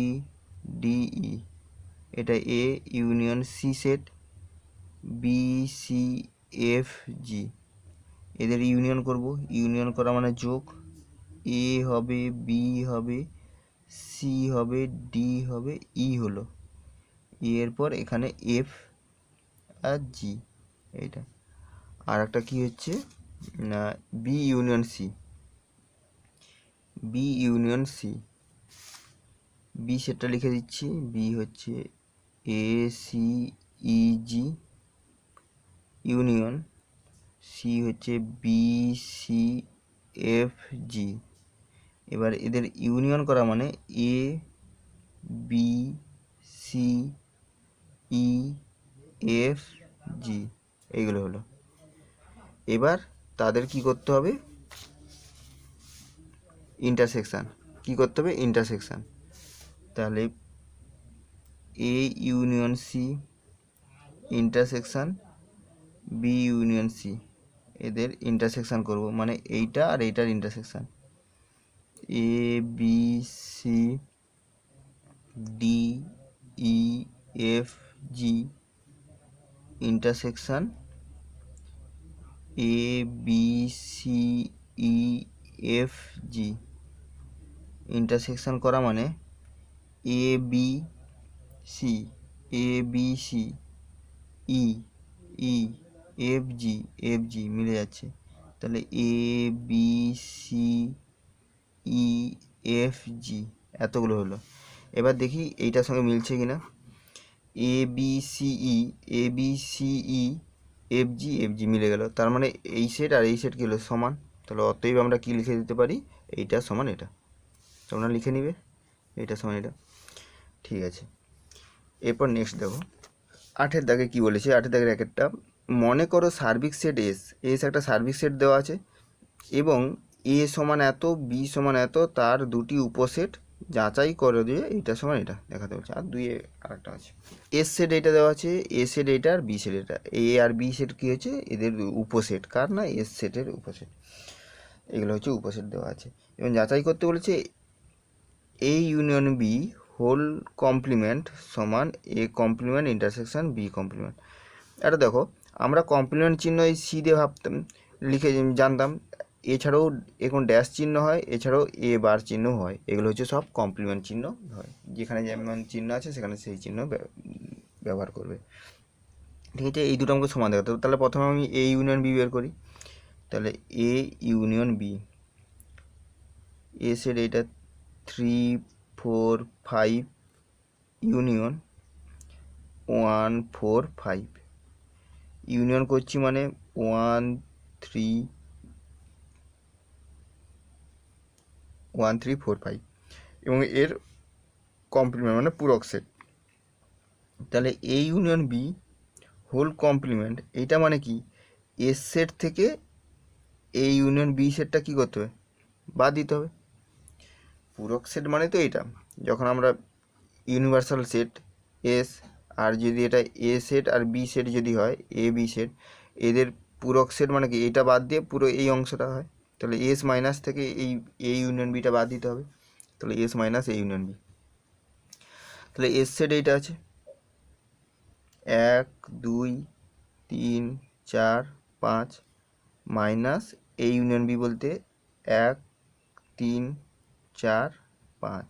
D E, এটা A union C set, B C F G, এদের ইউনিয়ন করব, ইউনিয়ন করা মানে যোগ, এ হবে, বি হবে, সি হবে, ডি হবে, ই হলো, এরপর এখানে এফ আর জি এইটা। আর একটা কী হচ্ছে না B union C, B union C, B সেটটা লিখে দিচ্ছি, বি হচ্ছে A C E G union, C হচ্ছে বি সি এফ জি। এবার এদের ইউনিয়ন করা মানে A B C E F G, এইগুলো হলো। এবার তাদের কি করতে হবে, ইন্টারসেকশান। কি করতে হবে, ইন্টারসেকশান। তাহলে A union C intersection B union C, এদের ইন্টারসেকশান করব মানে এইটা আর এইটার intersection, A B C D E F G intersection A B C E F G. Intersection করা মানে A B C, A B C E E F G, F G মিলে যাচ্ছে, তাহলে A B C E F G এতগুলো হলো। এবার দেখি এইটার সঙ্গে মিলছে কিনা, A B C E, A B C E F G, F G মিলে গেল, তার মানে এই সেট আর এই সেট কি হলো সমান। তাহলে অতএব আমরা কি লিখে দিতে পারি, এইটা সমান এটা, তোমরা লিখে নিবে এইটা সমান এটা। ঠিক আছে, এরপর নেক্সট দেখো 8-এর দাগে কি বলেছে, 8-এর দাগের একটা, মনে করো সার্বিক সেট এস, এস একটা সার্বিক সেট দেওয়া আছে এবং এ সমান এত, বি সমান এত, তার দুটি উপসেট যাচাই করে দিয়ে এইটা সমান এটা দেখাতে বলছে। আর দুই আরেকটা আছে, এস সেট এইটা দেওয়া আছে, এ সেট এইটা আর বি সেট এটা, এ আর বি সেট কী হচ্ছে এদের উপসেট, কার না এস সেটের উপসেট, এগুলো হচ্ছে উপসেট দেওয়া আছে এবং যাচাই করতে বলেছে A union B whole complement সমান A complement intersection B complement. এটা দেখো আমরা কমপ্লিমেন্ট চিহ্ন এই সি দিয়ে ভাবতাম, লিখে জানতাম, এছাড়াও এখন ড্যাশ চিহ্ন হয়, এছাড়াও এ বার চিহ্ন হয়, এগুলো হচ্ছে সব কমপ্লিমেন্ট চিহ্ন হয়, যেখানে যেমন চিহ্ন আছে সেখানে সেই চিহ্ন ব্যবহার করবে। ঠিক আছে, এই দুটো আমাকে সমান দেখাতে হবে। তাহলে প্রথমে আমি এ ইউনিয়ন বি বের করি। তাহলে A union B, A set এইটা 3 4 5 ইউনিয়ন 1 4 5 ইউনিয়ন করছি মানে 1 3 1 3 4 5 এবং এর কমপ্লিমেন্ট মানে পূরক সেট। তাহলে A union B whole complement, এইটা মানে কি এস সেট থেকে এ ইউনিয়ন বি সেটটা কী করতে হবে, বাদ দিতে হবে। পূরক সেট মানে তো এইটা, যখন আমরা ইউনিভার্সাল সেট এস, আর যদি এটা A set R B set যদি হয়, এ বি সেট, এদের পূরক সেট মানে কি এটা বাদ দিয়ে পুরো এই অংশটা হয়। তাহলে এস মাইনাস থেকে এই এ ইউনিয়ন বিটা বাদ দিতে হবে। তাহলে S minus A union B. তাহলে এস সেট এইটা আছে 1 2 3 4 5 মাইনাস এ ইউনিয়ন বি বলতে 1 3 4 5।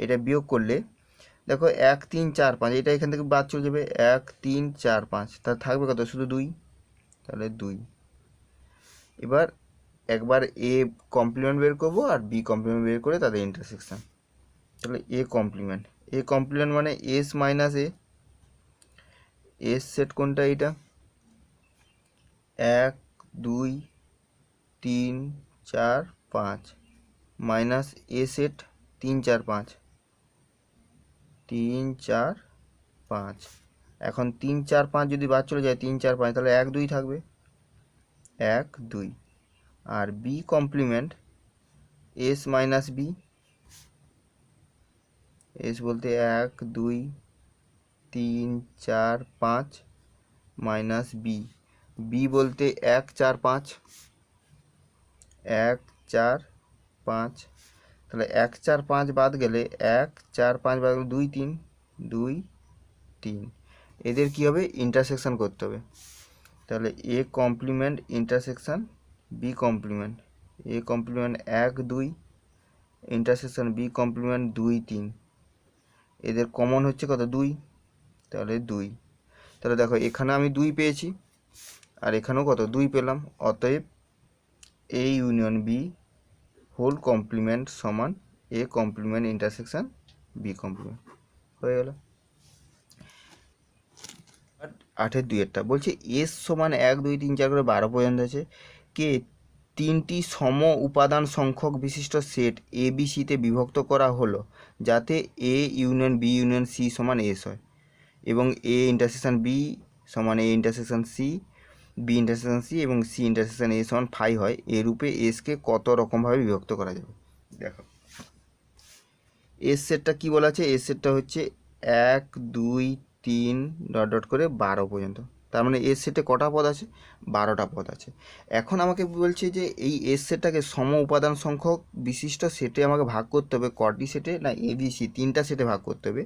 এটা বিয়োগ করলে দেখো 1 3 4 5, এটা এখান থেকে বাদ চলে যাবে, 1 3 4 5, তাহলে থাকবে কত, শুধু 2। তাহলে 2। এবার একবার এ কমপ্লিমেন্ট বের করবো আর বি কমপ্লিমেন্ট বের করে তাদের ইন্টারসেকশন। তাহলে এ কমপ্লিমেন্ট মানে এস মাইনাস এস সেট কোনটা, এইটা 1 2 3 4 5 মাইনাস এ সেট 3 4 5 3 4 5। এখন 3 4 5 যদি বাদ চলে যায় 3 4 5, তাহলে 1 2 থাকবে, 1 2। আর B complement S minus B, S বলতে 1 2 3 4 5 মাইনাস বি, বি বলতে 1 4 5 1 4 5। তাহলে 1 4 5 বাদ গেলে 1 4 5 বাদ গেলে 2 3 2 3। এদের কী হবে, ইন্টারসেকশন করতে হবে। তাহলে A complement intersection B complement, A complement 1 2 intersection B complement 2 3। এদের কমন হচ্ছে কত, 2। তাহলে 2। তাহলে দেখো এখানে আমি 2 পেয়েছি আর এখানেও কত, 2 পেলাম। অতএব A union B whole complement সমান A complement intersection B complement হয়ে গেল। 8-এর 2-এরটা বলছে এস সমান 1 2 3 4 করে 12 পর্যন্ত আছে। কে 3টি সম উপাদান সংখ্যক বিশিষ্ট সেট এ বি সিতে বিভক্ত করা হলো যাতে A union B union C সমান এস হয়, এবং এ ইন্টারসেকশন বি সমান A intersection C, B intersection C এবং সি ইন্টারসেকশন এ সমান ফাই হয়। এর রূপে এসকে কত রকমভাবে বিভক্ত করা যাবে। দেখো এস সেটটা কী বলা আছে, এস সেটটা হচ্ছে 1 2 3 ডট ডট করে 12 পর্যন্ত। তার মানে এস সেটে কটা পদ আছে, 12টা পদ আছে। এখন আমাকে বলছে যে এই এস সেটটাকে সম উপাদান সংখ্যক বিশিষ্ট সেটে আমাকে ভাগ করতে হবে। কটি সেটে, না এ বি সি 3টা সেটে ভাগ করতে হবে।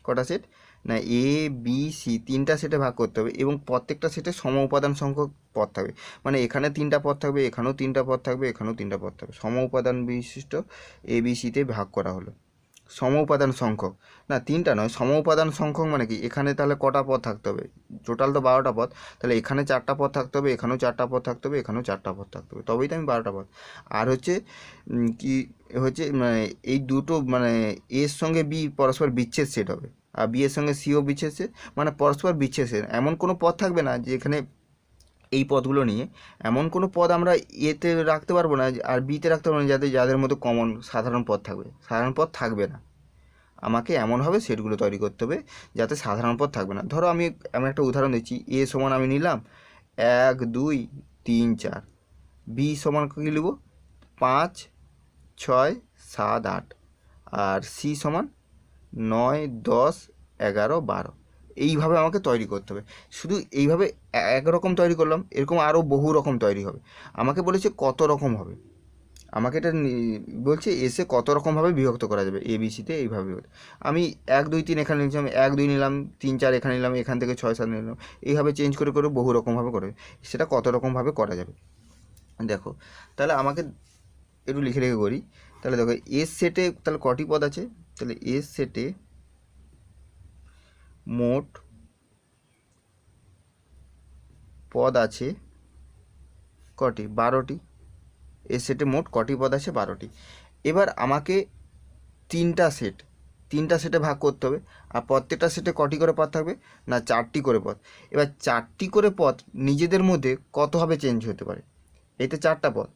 কটা সেট, না এ বি সি 3টা সেটে ভাগ করতে হবে, এবং প্রত্যেকটা সেটে সম উপাদান সংখ্যক পদ থাকবে। মানে এখানে 3টা পদ থাকবে, এখানেও 3টা পদ থাকবে, এখানেও 3টা পদ থাকবে। সম উপাদান বিশিষ্ট এ বি সিতে ভাগ করা হলো। সম উপাদান সংখ্যক, না 3টা নয়, সম উপাদান সংখ্যক মানে কি, এখানে তাহলে কটা পদ থাকতে হবে, টোটাল তো 12টা পদ। তাহলে এখানে 4টা পদ থাকতে হবে, এখানেও 4টা পদ থাকতে হবে, এখানেও 4টা পদ থাকতে হবে, তবেই তো আমি 12টা পদ। আর হচ্ছে কি হচ্ছে, মানে এই দুটো মানে এর সঙ্গে বি পরস্পর বিচ্ছেদ সেট হবে, আর বি এর সঙ্গে সিও বিচ্ছেদ সেট, মানে পরস্পর বিচ্ছেদ সেট। এমন কোনো পদ থাকবে না যে এখানে এই পদগুলো নিয়ে এমন কোনো পদ আমরা এতে রাখতে পারবো না আর বিতে রাখতে পারবো না যাদের মধ্যে কমন সাধারণ পদ থাকবে, সাধারণ পদ থাকবে না। আমাকে এমনভাবে সেটগুলো তৈরি করতে হবে যাতে সাধারণ পদ থাকবে না। ধরো আমি একটা উদাহরণ দিচ্ছি, এ সমান আমি নিলাম 1 2 3 4, বি সমান কী লিখব 5 6 7 8, আর সি সমান 9 10 11 12। এইভাবে আমাকে তৈরি করতে হবে। শুধু এইভাবে একরকম তৈরি করলাম, এরকম আরও বহু রকম তৈরি হবে। আমাকে বলেছে কত রকম হবে, আমাকে এটা বলছে এসে কত রকমভাবে বিভক্ত করা যাবে এবিসিতে এইভাবে। আমি 1 2 3 এখানে নিলাম, 1 2 নিলাম, 3 4 এখানে নিলাম, এখান থেকে 6 7 নিলাম, এইভাবে চেঞ্জ করে করে বহু রকমভাবে করে সেটা কত রকমভাবে করা যাবে। দেখো তাহলে আমাকে একটু লিখে রেখে করি। তাহলে দেখো এস সেটে তাহলে কটি পদ আছে, তাহলে এস সেটে মোট পদ আছে কটি? 12টি। এই সেটে মোট কটি পদ আছে? 12টি। এবার আমাকে তিনটা সেটে ভাগ করতে হবে। আর প্রত্যেকটা সেটে কটি করে পদ থাকবে? না 4টি করে পদ। এবার 4টি করে পদ নিজেদের মধ্যে কতভাবে চেঞ্জ হতে পারে? এতে 4টা পদ,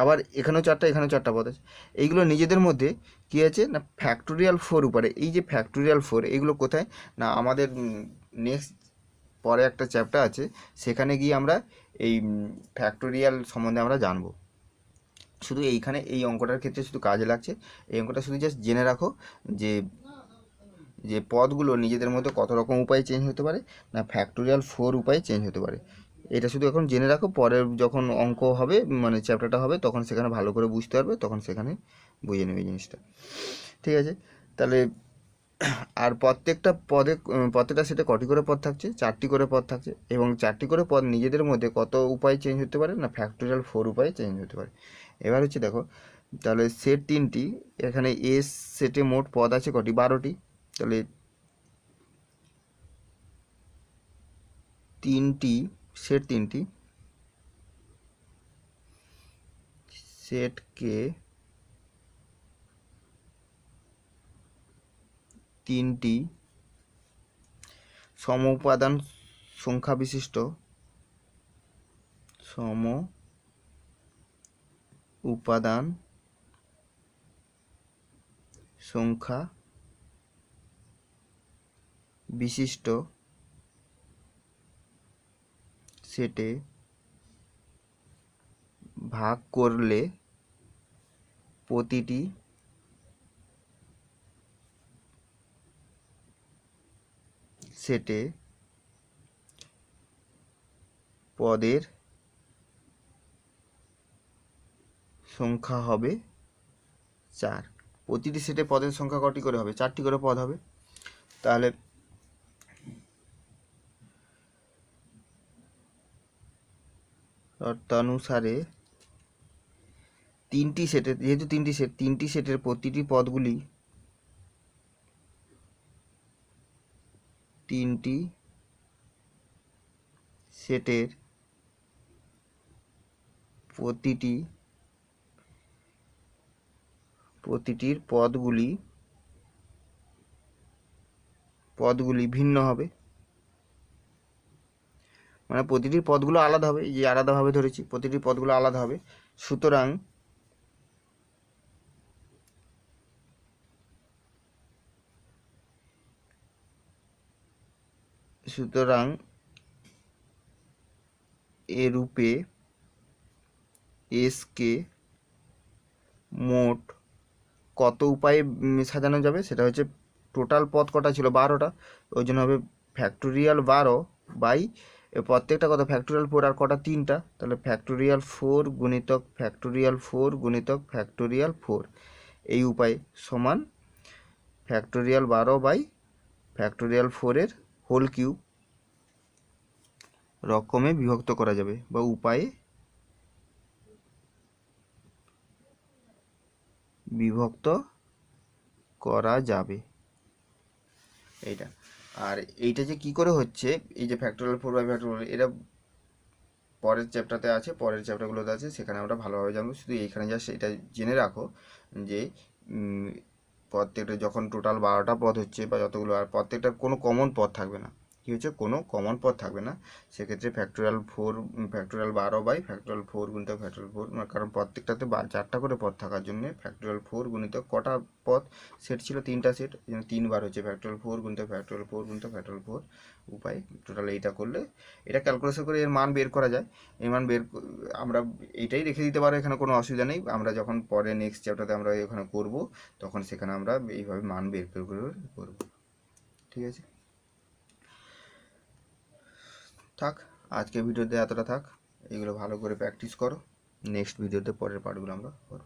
আবার এখানেও 4টা, এখানেও 4টা পদ আছে। এইগুলো নিজেদের মধ্যে কী আছে? না ফ্যাক্টোরিয়াল 4 উপরে। এই যে ফ্যাক্টোরিয়াল 4, এইগুলো কোথায়? না আমাদের নেক্সট পরে একটা চ্যাপ্টার আছে, সেখানে গিয়ে আমরা এই ফ্যাক্টোরিয়াল সম্বন্ধে আমরা জানবো। শুধু এইখানে এই অঙ্কটার ক্ষেত্রে শুধু কাজে লাগছে। এই অঙ্কটা শুধু জাস্ট জেনে রাখো যে যে পদগুলো নিজেদের মধ্যে কত রকম উপায়ে চেঞ্জ হতে পারে। না ফ্যাক্টোরিয়াল 4 উপায়ে চেঞ্জ হতে পারে। এটা শুধু এখন জেনে রাখো, পরের যখন অঙ্ক হবে মানে চ্যাপ্টারটা হবে তখন সেখানে ভালো করে বুঝতে পারবে, তখন সেখানে বুঝে নেবে জিনিসটা। ঠিক আছে, তাহলে আর প্রত্যেকটা সেটে কটি করে পদ থাকছে? 4টি করে পদ থাকছে। এবং 4টি করে পদ নিজেদের মধ্যে কত উপায়ে চেঞ্জ হতে পারে? না ফ্যাক্টোরিয়াল 4 উপায়ে চেঞ্জ হতে পারে। এবার হচ্ছে দেখো, তাহলে সেট 3টি, এখানে এস সেটে মোট পদ আছে কটি? 12টি। তাহলে 3টি সেটকে 3টি সম উপাদান সংখ্যা বিশিষ্ট সেটে ভাগ করলে প্রতিটি সেটে পদের সংখ্যা হবে 4। প্রতিটি সেটে পদের সংখ্যা কটি করে হবে? 4টি করে পদ হবে। তাহলে শর্তানুসারে যেহেতু তিনটি সেটের প্রতিটি পদগুলি তিনটি সেটের প্রতিটির পদগুলি ভিন্ন হবে। মানে প্রতিটির পদগুলো আলাদা হবে, এই যে আলাদাভাবে ধরেছি, প্রতিটির পদগুলো আলাদা হবে। সুতরাং এরূপে এসকে মোট কত উপায়ে সাজানো যাবে? সেটা হচ্ছে টোটাল পদ কটা ছিল? 12টা। ওই জন্য হবে ফ্যাক্টোরিয়াল 12 বাই প্রত্যেকটা কত? ফ্যাক্টোরিয়াল 4, আর কটা? 3টা। তাহলে ফ্যাক্টোরিয়াল 4 গুণিতক ফ্যাক্টোরিয়াল 4 গুণিতক ফ্যাক্টোরিয়াল 4, এই উপায় সমান ফ্যাক্টোরিয়াল 12 বাই ফ্যাক্টোরিয়াল 4-এর হোল কিউব রকমে বিভক্ত করা যাবে, বা উপায়ে বিভক্ত করা যাবে। এইটা। আর এইটা যে কি করে হচ্ছে, এই যে ফ্যাক্টোরিয়াল 4 বাই ফ্যাক্টোরিয়াল, এটা পরের চ্যাপ্টারতে আছে, পরের চ্যাপ্টারগুলোতে আছে, সেখানে আমরা ভালোভাবে জানবো। শুধু এইখানে জাস্ট এটা জেনে রাখো যে প্রত্যেকটা যখন টোটাল 12টা পদ হচ্ছে বা যতগুলো, আর প্রত্যেকটার কোনো কমন পদ থাকবে না। কী হচ্ছে? কোনো কমন পদ থাকবে না। সেক্ষেত্রে ফ্যাক্টোরিয়াল 12 বাই ফ্যাক্টোরিয়াল 4 গুণিতক ফ্যাক্টোরিয়াল 4, কারণ প্রত্যেকটাতে 4টা করে পদ থাকার জন্য ফ্যাক্টোরিয়াল 4 গুণিতক কটা পদ? সেট ছিল 3টা সেট, এই জন্য 3 বার হচ্ছে ফ্যাক্টোরিয়াল 4 গুণিতক ফ্যাক্টোরিয়াল 4 গুণিতক ফ্যাক্টোরিয়াল 4 উপায়। টোটাল এইটা করলে এটা ক্যালকুলেশন করে এর মান বের করা যায়। এই মান আমরা এইটাই রেখে দিতে পারো, এখানে কোনো অসুবিধা নেই। আমরা যখন পরে নেক্সট চ্যাপ্টারে আমরা এখানে করব, তখন সেখানে আমরা এইভাবে মান বের করে করব। ঠিক আছে, থাক আজকে ভিডিওতে এতটা থাক। এগুলো ভালো করে প্র্যাকটিস করো, নেক্সট ভিডিওতে পরের পার্টগুলো আমরা করব।